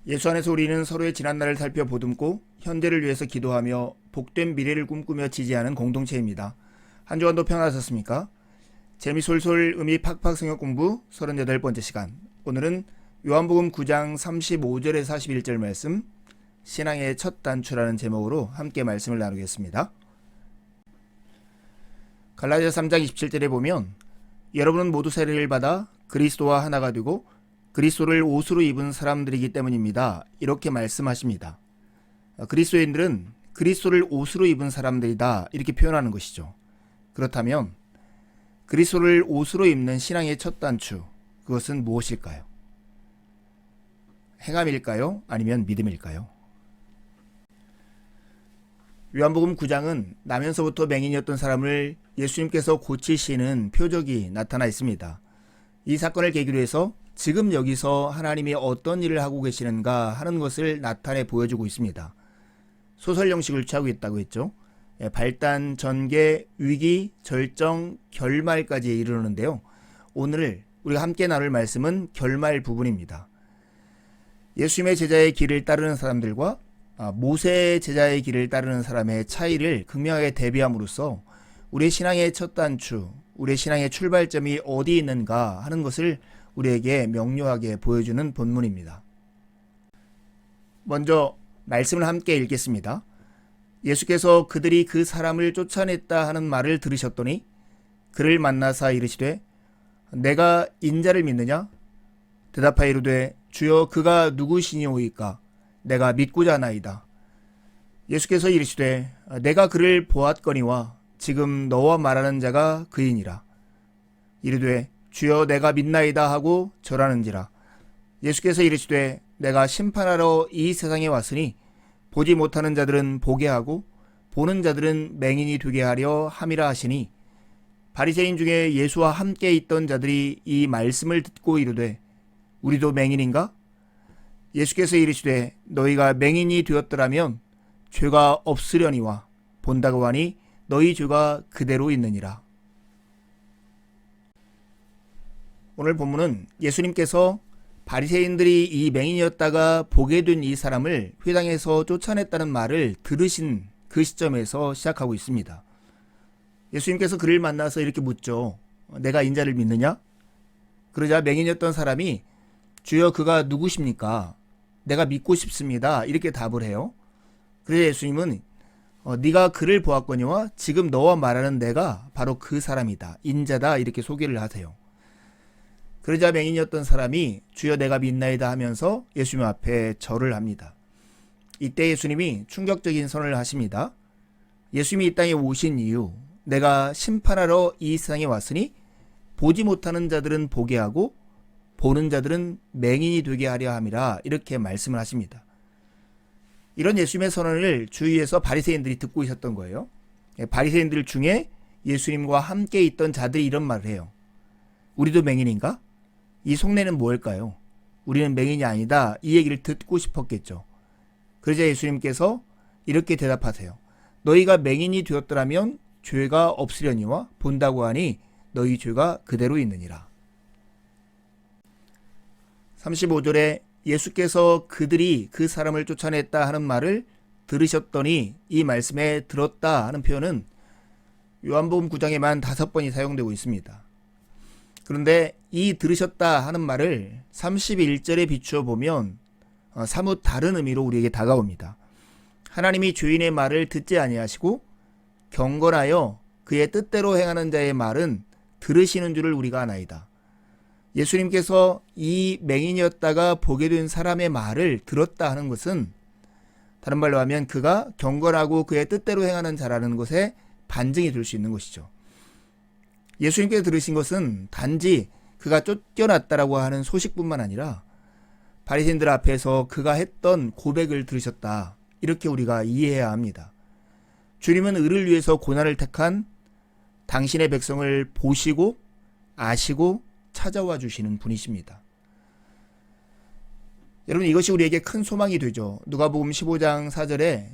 예수 안에서 우리는 서로의 지난날을 살펴 보듬고 현재를 위해서 기도하며 복된 미래를 꿈꾸며 지지하는 공동체입니다. 한 주간도 평안하셨습니까? 재미솔솔 의미 팍팍 성역 공부 38번째 시간. 오늘은 요한복음 9장 35절에서 41절 말씀, 신앙의 첫 단추라는 제목으로 함께 말씀을 나누겠습니다. 갈라디아 3장 27절에 보면 여러분은 모두 세례를 받아 그리스도와 하나가 되고 그리스도를 옷으로 입은 사람들이기 때문입니다. 이렇게 말씀하십니다. 그리스도인들은 그리스도를 옷으로 입은 사람들이다, 이렇게 표현하는 것이죠. 그렇다면 그리스도를 옷으로 입는 신앙의 첫 단추, 그것은 무엇일까요? 행함일까요? 아니면 믿음일까요? 요한복음 9장은 나면서부터 맹인이었던 사람을 예수님께서 고치시는 표적이 나타나 있습니다. 이 사건을 계기로 해서 지금 여기서 하나님이 어떤 일을 하고 계시는가 하는 것을 나타내 보여주고 있습니다. 소설 형식을 취하고 있다고 했죠. 발단, 전개, 위기, 절정, 결말까지 이르는데요. 오늘 우리가 함께 나눌 말씀은 결말 부분입니다. 예수님의 제자의 길을 따르는 사람들과 모세의 제자의 길을 따르는 사람의 차이를 극명하게 대비함으로써 우리의 신앙의 첫 단추, 우리의 신앙의 출발점이 어디 있는가 하는 것을 우리에게 명료하게 보여주는 본문입니다. 먼저 말씀을 함께 읽겠습니다. 예수께서 그들이 그 사람을 쫓아냈다 하는 말을 들으셨더니 그를 만나사 이르시되 내가 인자를 믿느냐? 대답하여 이르되 주여 그가 누구시니오이까? 내가 믿고자 하나이다. 예수께서 이르시되 내가 그를 보았거니와 지금 너와 말하는 자가 그이니라. 이르되 주여 내가 믿나이다 하고 절하는지라. 예수께서 이르시되 내가 심판하러 이 세상에 왔으니 보지 못하는 자들은 보게 하고 보는 자들은 맹인이 되게 하려 함이라 하시니, 바리새인 중에 예수와 함께 있던 자들이 이 말씀을 듣고 이르되 우리도 맹인인가? 예수께서 이르시되 너희가 맹인이 되었더라면 죄가 없으려니와 본다고 하니 너희 죄가 그대로 있느니라. 오늘 본문은 예수님께서 바리새인들이 이 맹인이었다가 보게 된 이 사람을 회당에서 쫓아냈다는 말을 들으신 그 시점에서 시작하고 있습니다. 예수님께서 그를 만나서 이렇게 묻죠. 내가 인자를 믿느냐? 그러자 맹인이었던 사람이 주여 그가 누구십니까? 내가 믿고 싶습니다. 이렇게 답을 해요. 그래서 예수님은 네가 그를 보았거니와 지금 너와 말하는 내가 바로 그 사람이다. 인자다. 이렇게 소개를 하세요. 그러자 맹인이었던 사람이 주여 내가 믿나이다 하면서 예수님 앞에 절을 합니다. 이때 예수님이 충격적인 선언을 하십니다. 예수님이 이 땅에 오신 이유, 내가 심판하러 이 세상에 왔으니 보지 못하는 자들은 보게 하고 보는 자들은 맹인이 되게 하려 함이라, 이렇게 말씀을 하십니다. 이런 예수님의 선언을 주위에서 바리새인들이 듣고 있었던 거예요. 바리새인들 중에 예수님과 함께 있던 자들이 이런 말을 해요. 우리도 맹인인가? 이 속내는 뭘까요? 우리는 맹인이 아니다. 이 얘기를 듣고 싶었겠죠. 그러자 예수님께서 이렇게 대답하세요. 너희가 맹인이 되었더라면 죄가 없으려니와 본다고 하니 너희 죄가 그대로 있느니라. 35절에 예수께서 그들이 그 사람을 쫓아냈다 하는 말을 들으셨더니 이 말씀에 들었다 하는 표현은 요한복음 9장에만 5번이 사용되고 있습니다. 그런데 이 들으셨다 하는 말을 31절에 비추어 보면 사뭇 다른 의미로 우리에게 다가옵니다. 하나님이 죄인의 말을 듣지 아니하시고 경건하여 그의 뜻대로 행하는 자의 말은 들으시는 줄을 우리가 아나이다. 예수님께서 이 맹인이었다가 보게 된 사람의 말을 들었다 하는 것은 다른 말로 하면 그가 경건하고 그의 뜻대로 행하는 자라는 것에 반증이 될 수 있는 것이죠. 예수님께서 들으신 것은 단지 그가 쫓겨났다라고 하는 소식뿐만 아니라 바리새인들 앞에서 그가 했던 고백을 들으셨다, 이렇게 우리가 이해해야 합니다. 주님은 의를 위해서 고난을 택한 당신의 백성을 보시고 아시고 찾아와 주시는 분이십니다. 여러분, 이것이 우리에게 큰 소망이 되죠. 누가복음 15장 4절에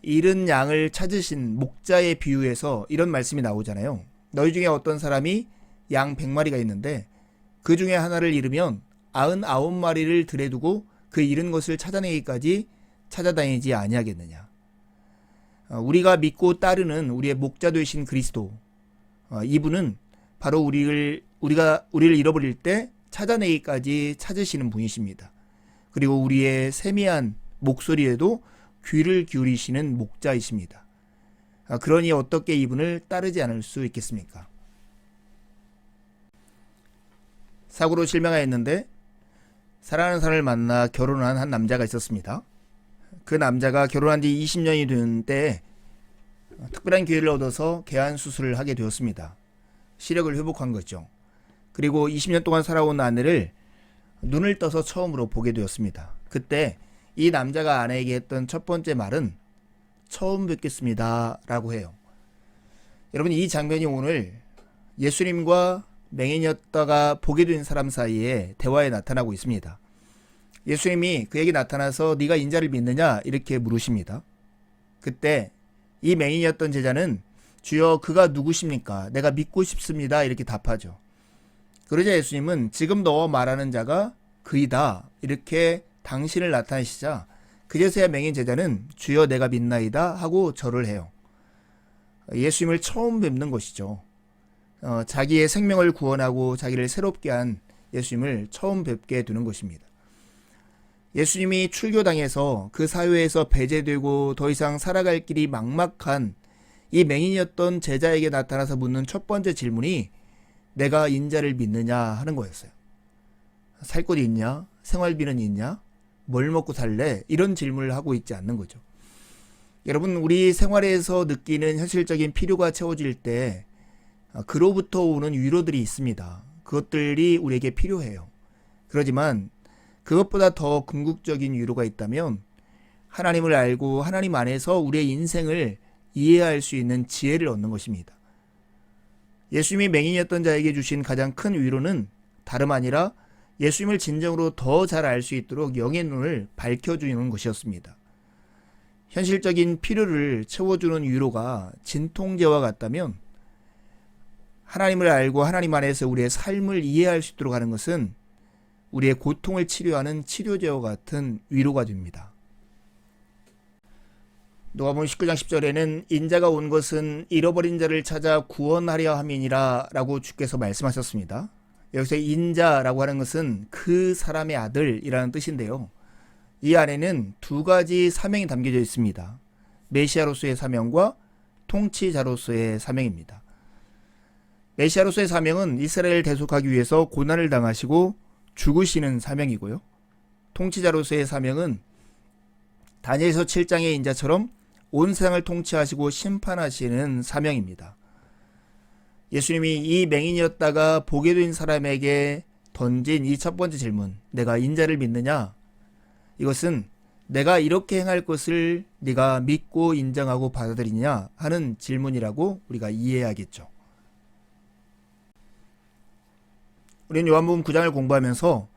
잃은 양을 찾으신 목자의 비유에서 이런 말씀이 나오잖아요. 너희 중에 어떤 사람이 양 100마리가 있는데 그 중에 하나를 잃으면 99마리를 들에 두고 그 잃은 것을 찾아내기까지 찾아다니지 아니하겠느냐. 우리가 믿고 따르는 우리의 목자 되신 그리스도, 이분은 바로 우리를 잃어버릴 때 찾아내기까지 찾으시는 분이십니다. 그리고 우리의 세미한 목소리에도 귀를 기울이시는 목자이십니다. 그러니 어떻게 이분을 따르지 않을 수 있겠습니까? 사고로 실명하였는데 사랑하는 사람을 만나 결혼한 한 남자가 있었습니다. 그 남자가 결혼한 지 20년이 된 때에 특별한 기회를 얻어서 개안 수술을 하게 되었습니다. 시력을 회복한 거죠. 그리고 20년 동안 살아온 아내를 눈을 떠서 처음으로 보게 되었습니다. 그때 이 남자가 아내에게 했던 첫 번째 말은 처음 뵙겠습니다 라고 해요. 여러분, 이 장면이 오늘 예수님과 맹인이었다가 보게 된 사람 사이에 대화에 나타나고 있습니다. 예수님이 그에게 나타나서 네가 인자를 믿느냐 이렇게 물으십니다. 그때 이 맹인이었던 제자는 주여 그가 누구십니까? 내가 믿고 싶습니다 이렇게 답하죠. 그러자 예수님은 지금 너와 말하는 자가 그이다 이렇게 당신을 나타내시자 그제서야 맹인 제자는 주여 내가 믿나이다 하고 절을 해요. 예수님을 처음 뵙는 것이죠. 자기의 생명을 구원하고 자기를 새롭게 한 예수님을 처음 뵙게 되는 것입니다. 예수님이 출교당해서 그 사회에서 배제되고 더 이상 살아갈 길이 막막한 이 맹인이었던 제자에게 나타나서 묻는 첫 번째 질문이 내가 인자를 믿느냐 하는 거였어요. 살 곳이 있냐? 생활비는 있냐? 뭘 먹고 살래? 이런 질문을 하고 있지 않는 거죠. 여러분, 우리 생활에서 느끼는 현실적인 필요가 채워질 때 그로부터 오는 위로들이 있습니다. 그것들이 우리에게 필요해요. 그렇지만 그것보다 더 궁극적인 위로가 있다면 하나님을 알고 하나님 안에서 우리의 인생을 이해할 수 있는 지혜를 얻는 것입니다. 예수님이 맹인이었던 자에게 주신 가장 큰 위로는 다름 아니라 예수님을 진정으로 더 잘 알 수 있도록 영의 눈을 밝혀주는 것이었습니다. 현실적인 필요를 채워주는 위로가 진통제와 같다면 하나님을 알고 하나님 안에서 우리의 삶을 이해할 수 있도록 하는 것은 우리의 고통을 치료하는 치료제와 같은 위로가 됩니다. 누가복음 19장 10절에는 인자가 온 것은 잃어버린 자를 찾아 구원하려 함이니라 라고 주께서 말씀하셨습니다. 여기서 인자라고 하는 것은 그 사람의 아들이라는 뜻인데요. 이 안에는 두 가지 사명이 담겨져 있습니다. 메시아로서의 사명과 통치자로서의 사명입니다. 메시아로서의 사명은 이스라엘을 대속하기 위해서 고난을 당하시고 죽으시는 사명이고요. 통치자로서의 사명은 다니엘서 7장의 인자처럼 온 세상을 통치하시고 심판하시는 사명입니다. 예수님이 이 맹인이었다가 보게 된 사람에게 던진 이 첫 번째 질문, 내가 인자를 믿느냐? 이것은 내가 이렇게 행할 것을 네가 믿고 인정하고 받아들이냐 하는 질문이라고 우리가 이해해야겠죠. 우리는 요한복음 9장을 공부하면서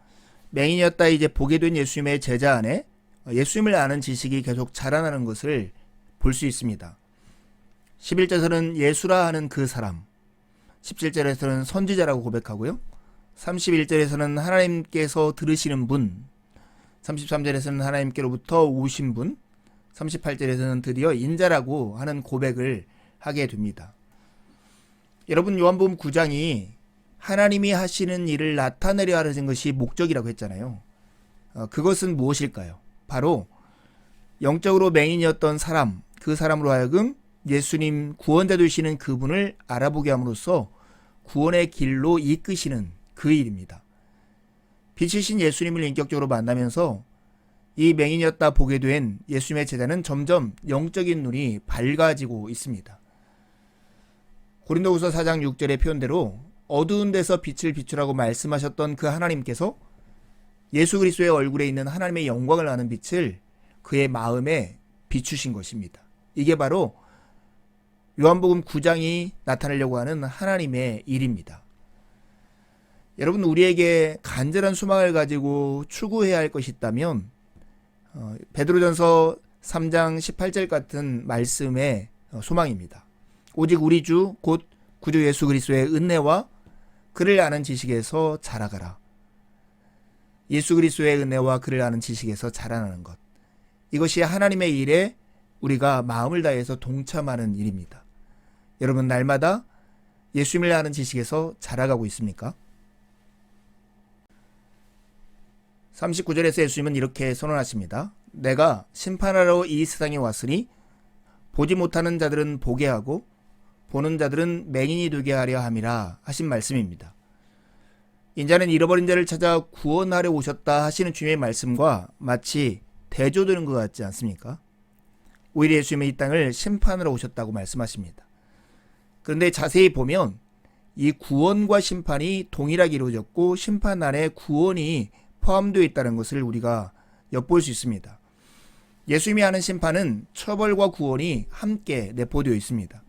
맹인이었다 이제 보게 된 예수님의 제자 안에 예수님을 아는 지식이 계속 자라나는 것을 볼 수 있습니다. 11절에서는 예수라 하는 그 사람, 17절에서는 선지자라고 고백하고요. 31절에서는 하나님께서 들으시는 분, 33절에서는 하나님께로부터 오신 분, 38절에서는 드디어 인자라고 하는 고백을 하게 됩니다. 여러분, 요한복음 9장이 하나님이 하시는 일을 나타내려 하는 것이 목적이라고 했잖아요. 그것은 무엇일까요? 바로 영적으로 맹인이었던 사람, 그 사람으로 하여금 예수님 구원자 되시는 그분을 알아보게 함으로써 구원의 길로 이끄시는 그 일입니다. 빛이신 예수님을 인격적으로 만나면서 이 맹인이었다 보게 된 예수님의 제자는 점점 영적인 눈이 밝아지고 있습니다. 고린도후서 4장 6절의 표현대로 어두운 데서 빛을 비추라고 말씀하셨던 그 하나님께서 예수 그리스도의 얼굴에 있는 하나님의 영광을 아는 빛을 그의 마음에 비추신 것입니다. 이게 바로 요한복음 9장이 나타내려고 하는 하나님의 일입니다. 여러분, 우리에게 간절한 소망을 가지고 추구해야 할 것이 있다면 베드로전서 3장 18절 같은 말씀의 소망입니다. 오직 우리 주 곧 구주 예수 그리스도의 은혜와 그를 아는 지식에서 자라가라. 예수 그리스도의 은혜와 그를 아는 지식에서 자라나는 것. 이것이 하나님의 일에 우리가 마음을 다해서 동참하는 일입니다. 여러분, 날마다 예수님을 아는 지식에서 자라가고 있습니까? 39절에서 예수님은 이렇게 선언하십니다. 내가 심판하러 이 세상에 왔으니 보지 못하는 자들은 보게 하고 보는 자들은 맹인이 되게 하려 함이라 하신 말씀입니다. 인자는 잃어버린 자를 찾아 구원하려 오셨다 하시는 주님의 말씀과 마치 대조되는 것 같지 않습니까? 오히려 예수님은 이 땅을 심판하러 오셨다고 말씀하십니다. 그런데 자세히 보면 이 구원과 심판이 동일하게 이루어졌고 심판 안에 구원이 포함되어 있다는 것을 우리가 엿볼 수 있습니다. 예수님이 하는 심판은 처벌과 구원이 함께 내포되어 있습니다.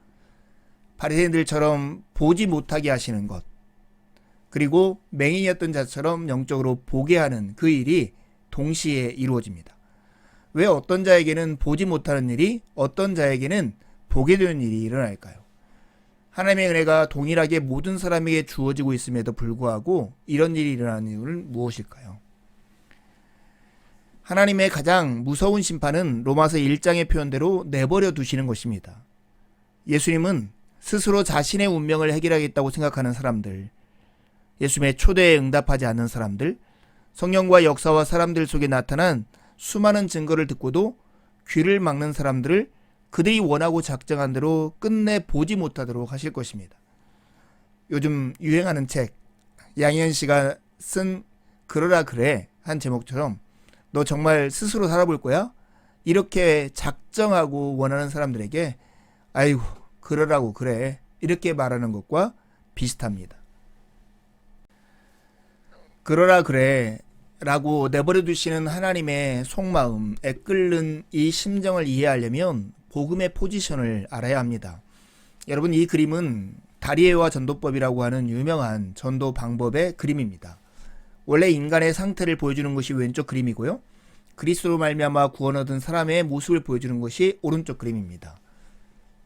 바리새인들처럼 보지 못하게 하시는 것, 그리고 맹인이었던 자처럼 영적으로 보게 하는 그 일이 동시에 이루어집니다. 왜 어떤 자에게는 보지 못하는 일이 어떤 자에게는 보게 되는 일이 일어날까요? 하나님의 은혜가 동일하게 모든 사람에게 주어지고 있음에도 불구하고 이런 일이 일어나는 이유는 무엇일까요? 하나님의 가장 무서운 심판은 로마서 1장의 표현대로 내버려 두시는 것입니다. 예수님은 스스로 자신의 운명을 해결하겠다고 생각하는 사람들, 예수님의 초대에 응답하지 않는 사람들, 성령과 역사와 사람들 속에 나타난 수많은 증거를 듣고도 귀를 막는 사람들을 그들이 원하고 작정한 대로 끝내 보지 못하도록 하실 것입니다. 요즘 유행하는 책, 양희은 씨가 쓴 그러라 그래 한 제목처럼 너 정말 스스로 살아볼 거야? 이렇게 작정하고 원하는 사람들에게 아이고 그러라고 그래 이렇게 말하는 것과 비슷합니다. 그러라 그래 라고 내버려 두시는 하나님의 속마음, 애끓는 이 심정을 이해하려면 복음의 포지션을 알아야 합니다. 여러분, 이 그림은 다리에와 전도법이라고 하는 유명한 전도 방법의 그림입니다. 원래 인간의 상태를 보여주는 것이 왼쪽 그림이고요. 그리스도로 말미암아 구원 얻은 사람의 모습을 보여주는 것이 오른쪽 그림입니다.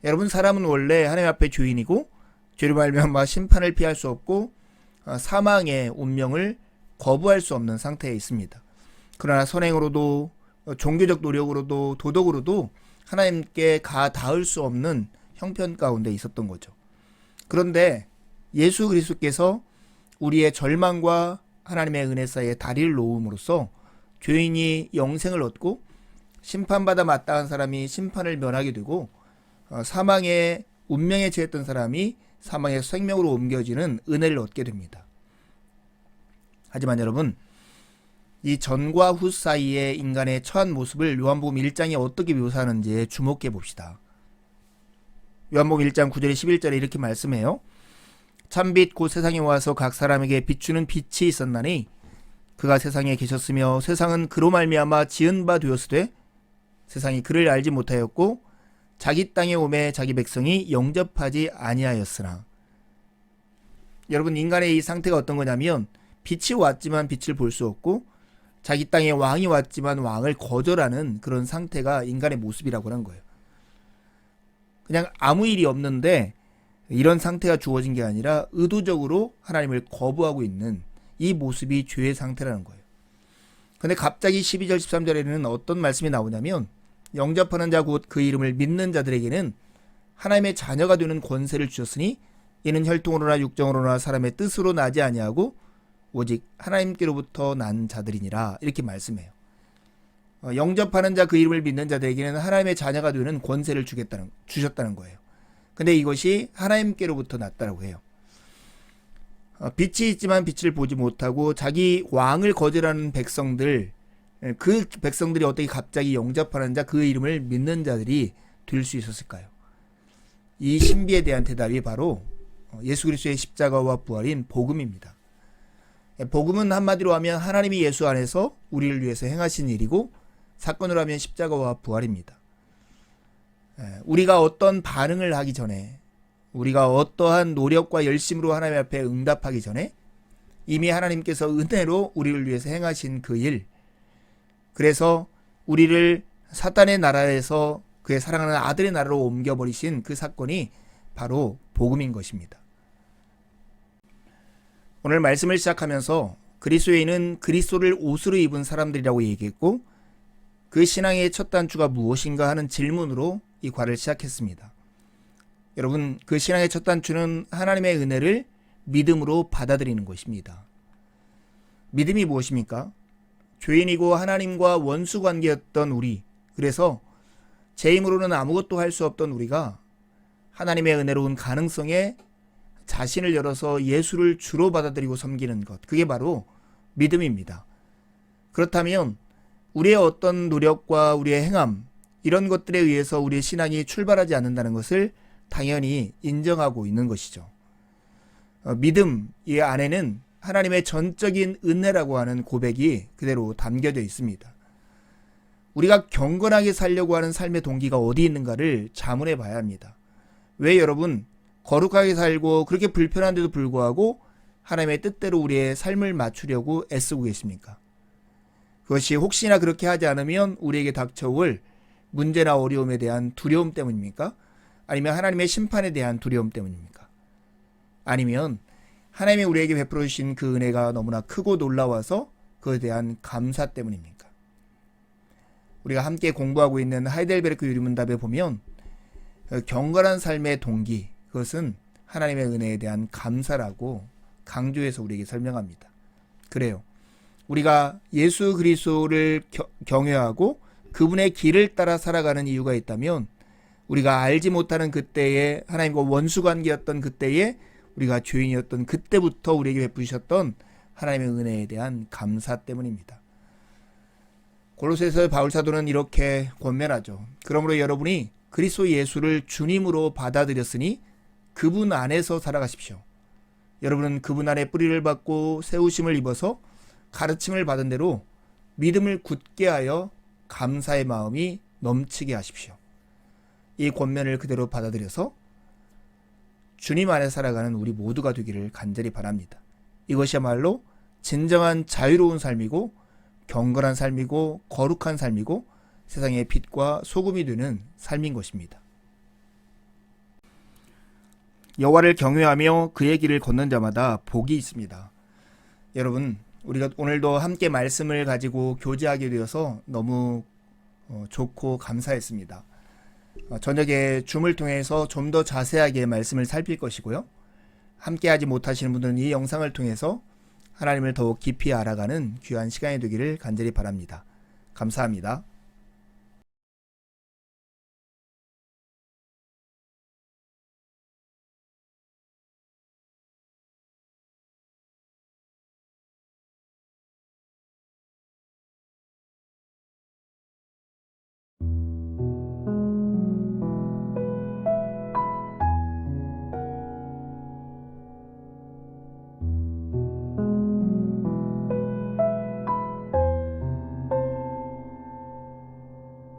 여러분, 사람은 원래 하나님 앞에 죄인이고 죄로 말미암아 심판을 피할 수 없고 사망의 운명을 거부할 수 없는 상태에 있습니다. 그러나 선행으로도 종교적 노력으로도 도덕으로도 하나님께 닿을 수 없는 형편 가운데 있었던 거죠. 그런데 예수 그리스도께서 우리의 절망과 하나님의 은혜 사이에 다리를 놓음으로써 죄인이 영생을 얻고 심판받아 마땅한 사람이 심판을 면하게 되고 사망의 운명에 처했던 사람이 사망의 생명으로 옮겨지는 은혜를 얻게 됩니다. 하지만 여러분, 이 전과 후 사이의 인간의 처한 모습을 요한복음 1장에 어떻게 묘사하는지에 주목해 봅시다. 요한복음 1장 9절에 11절에 이렇게 말씀해요. 참빛 곧 세상에 와서 각 사람에게 비추는 빛이 있었나니 그가 세상에 계셨으며 세상은 그로 말미암아 지은 바 되었으되 세상이 그를 알지 못하였고 자기 땅에 오매 자기 백성이 영접하지 아니하였으나. 여러분, 인간의 이 상태가 어떤 거냐면 빛이 왔지만 빛을 볼 수 없고 자기 땅에 왕이 왔지만 왕을 거절하는 그런 상태가 인간의 모습이라고 하는 거예요. 그냥 아무 일이 없는데 이런 상태가 주어진 게 아니라 의도적으로 하나님을 거부하고 있는 이 모습이 죄의 상태라는 거예요. 근데 갑자기 12절 13절에는 어떤 말씀이 나오냐면 영접하는 자 곧 그 이름을 믿는 자들에게는 하나님의 자녀가 되는 권세를 주셨으니 이는 혈통으로나 육정으로나 사람의 뜻으로 나지 아니하고 오직 하나님께로부터 난 자들이니라 이렇게 말씀해요. 영접하는 자 그 이름을 믿는 자들에게는 하나님의 자녀가 되는 권세를 주셨다는 거예요. 근데 이것이 하나님께로부터 났다고 해요. 빛이 있지만 빛을 보지 못하고 자기 왕을 거절하는 백성들, 그 백성들이 어떻게 갑자기 영접하는 자 그 이름을 믿는 자들이 될 수 있었을까요? 이 신비에 대한 대답이 바로 예수 그리스도의 십자가와 부활인 복음입니다. 복음은 한마디로 하면 하나님이 예수 안에서 우리를 위해서 행하신 일이고 사건으로 하면 십자가와 부활입니다. 우리가 어떤 반응을 하기 전에 우리가 어떠한 노력과 열심으로 하나님 앞에 응답하기 전에 이미 하나님께서 은혜로 우리를 위해서 행하신 그 일, 그래서 우리를 사탄의 나라에서 그의 사랑하는 아들의 나라로 옮겨버리신 그 사건이 바로 복음인 것입니다. 오늘 말씀을 시작하면서 그리스도인은 그리스도를 옷으로 입은 사람들이라고 얘기했고, 그 신앙의 첫 단추가 무엇인가 하는 질문으로 이 과를 시작했습니다. 여러분, 그 신앙의 첫 단추는 하나님의 은혜를 믿음으로 받아들이는 것입니다. 믿음이 무엇입니까? 죄인이고 하나님과 원수 관계였던 우리, 그래서 제 힘으로는 아무것도 할 수 없던 우리가 하나님의 은혜로운 가능성에 자신을 열어서 예수를 주로 받아들이고 섬기는 것, 그게 바로 믿음입니다. 그렇다면 우리의 어떤 노력과 우리의 행함, 이런 것들에 의해서 우리의 신앙이 출발하지 않는다는 것을 당연히 인정하고 있는 것이죠. 믿음 이 안에는 하나님의 전적인 은혜라고 하는 고백이 그대로 담겨져 있습니다. 우리가 경건하게 살려고 하는 삶의 동기가 어디 있는가를 자문해 봐야 합니다. 왜 여러분 거룩하게 살고 그렇게 불편한데도 불구하고 하나님의 뜻대로 우리의 삶을 맞추려고 애쓰고 계십니까? 그것이 혹시나 그렇게 하지 않으면 우리에게 닥쳐올 문제나 어려움에 대한 두려움 때문입니까? 아니면 하나님의 심판에 대한 두려움 때문입니까? 아니면 하나님이 우리에게 베풀어 주신 그 은혜가 너무나 크고 놀라워서 그에 대한 감사 때문입니까? 우리가 함께 공부하고 있는 하이델베르크 유리문답에 보면 경건한 삶의 동기, 그것은 하나님의 은혜에 대한 감사라고 강조해서 우리에게 설명합니다. 그래요. 우리가 예수 그리스도를 경외하고 그분의 길을 따라 살아가는 이유가 있다면, 우리가 알지 못하는 그때에 하나님과 원수관계였던 그때에 우리가 죄인이었던 그때부터 우리에게 베푸셨던 하나님의 은혜에 대한 감사 때문입니다. 골로새서 바울 사도는 이렇게 권면하죠. 그러므로 여러분이 그리스도 예수를 주님으로 받아들였으니 그분 안에서 살아가십시오. 여러분은 그분 안에 뿌리를 받고 세우심을 입어서 가르침을 받은 대로 믿음을 굳게 하여 감사의 마음이 넘치게 하십시오. 이 권면을 그대로 받아들여서 주님 안에 살아가는 우리 모두가 되기를 간절히 바랍니다. 이것이야말로 진정한 자유로운 삶이고 경건한 삶이고 거룩한 삶이고 세상의 빛과 소금이 되는 삶인 것입니다. 여호와를 경외하며 그의 길을 걷는 자마다 복이 있습니다. 여러분, 우리가 오늘도 함께 말씀을 가지고 교제하게 되어서 너무 좋고 감사했습니다. 저녁에 줌을 통해서 좀 더 자세하게 말씀을 살필 것이고요. 함께 하지 못하시는 분들은 이 영상을 통해서 하나님을 더욱 깊이 알아가는 귀한 시간이 되기를 간절히 바랍니다. 감사합니다.